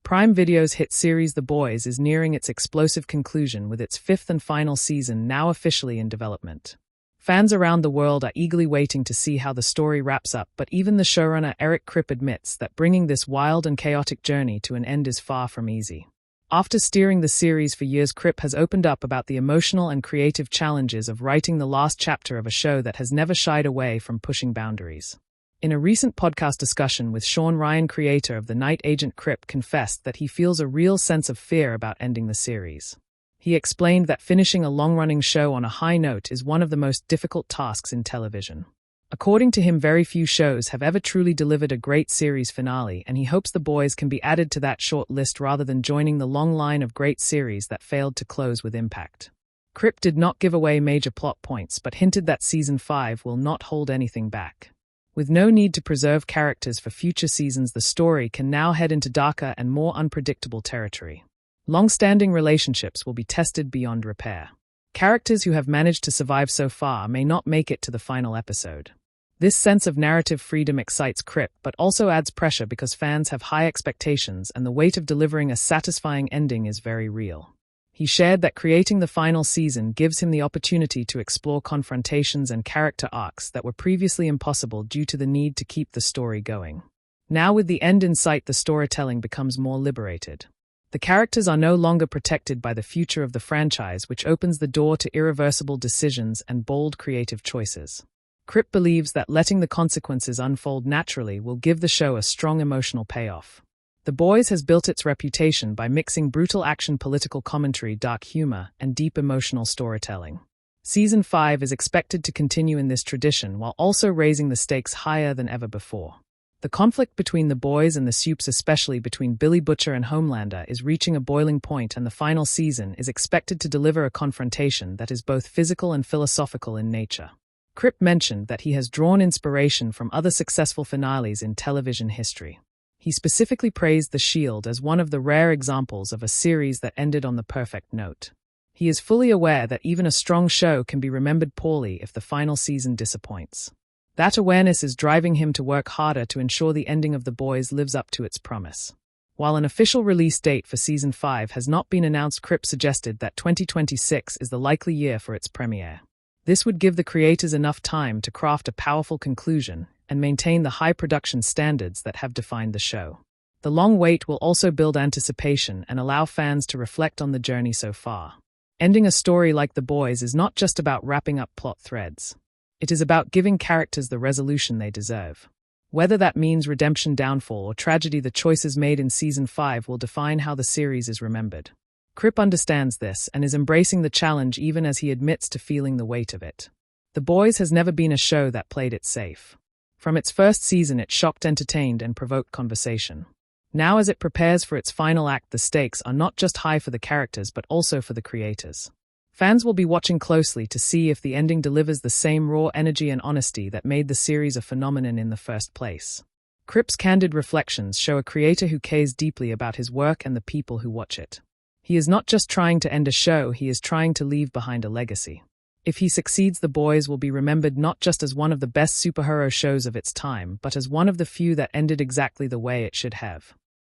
Prime Video's hit series The Boys is nearing its explosive conclusion with its fifth and final season now officially in development. Fans around the world are eagerly waiting to see how the story wraps up, but even the showrunner Eric Krip admits that bringing this wild and chaotic journey to an end is far from easy. After steering the series for years, Krip has opened up about the emotional and creative challenges of writing the last chapter of a show that has never shied away from pushing boundaries. In a recent podcast discussion with Sean Ryan, creator of The Night Agent, Krip confessed that he feels a real sense of fear about ending the series. He explained that finishing a long-running show on a high note is one of the most difficult tasks in television. According to him, very few shows have ever truly delivered a great series finale, and he hopes The Boys can be added to that short list rather than joining the long line of great series that failed to close with impact. Krip did not give away major plot points, but hinted that Season 5 will not hold anything back. With no need to preserve characters for future seasons, the story can now head into darker and more unpredictable territory. Long-standing relationships will be tested beyond repair. Characters who have managed to survive so far may not make it to the final episode. This sense of narrative freedom excites Krip, but also adds pressure because fans have high expectations and the weight of delivering a satisfying ending is very real. He shared that creating the final season gives him the opportunity to explore confrontations and character arcs that were previously impossible due to the need to keep the story going. Now, with the end in sight, the storytelling becomes more liberated. The characters are no longer protected by the future of the franchise, which opens the door to irreversible decisions and bold creative choices. Krip believes that letting the consequences unfold naturally will give the show a strong emotional payoff. The Boys has built its reputation by mixing brutal action, political commentary, dark humor, and deep emotional storytelling. Season 5 is expected to continue in this tradition while also raising the stakes higher than ever before. The conflict between the Boys and the Supes, especially between Billy Butcher and Homelander, is reaching a boiling point, and the final season is expected to deliver a confrontation that is both physical and philosophical in nature. Krip mentioned that he has drawn inspiration from other successful finales in television history. He specifically praised The Shield as one of the rare examples of a series that ended on the perfect note. He is fully aware that even a strong show can be remembered poorly if the final season disappoints. That awareness is driving him to work harder to ensure the ending of The Boys lives up to its promise. While an official release date for Season 5 has not been announced, Krip suggested that 2026 is the likely year for its premiere. This would give the creators enough time to craft a powerful conclusion and maintain the high production standards that have defined the show. The long wait will also build anticipation and allow fans to reflect on the journey so far. Ending a story like The Boys is not just about wrapping up plot threads. It is about giving characters the resolution they deserve. Whether that means redemption, downfall, or tragedy, the choices made in Season 5 will define how the series is remembered. Krip understands this and is embracing the challenge even as he admits to feeling the weight of it. The Boys has never been a show that played it safe. From its first season, it shocked, entertained, and provoked conversation. Now, as it prepares for its final act, the stakes are not just high for the characters but also for the creators. Fans will be watching closely to see if the ending delivers the same raw energy and honesty that made the series a phenomenon in the first place. Krip's candid reflections show a creator who cares deeply about his work and the people who watch it. He is not just trying to end a show, he is trying to leave behind a legacy. If he succeeds, The Boys will be remembered not just as one of the best superhero shows of its time, but as one of the few that ended exactly the way it should have.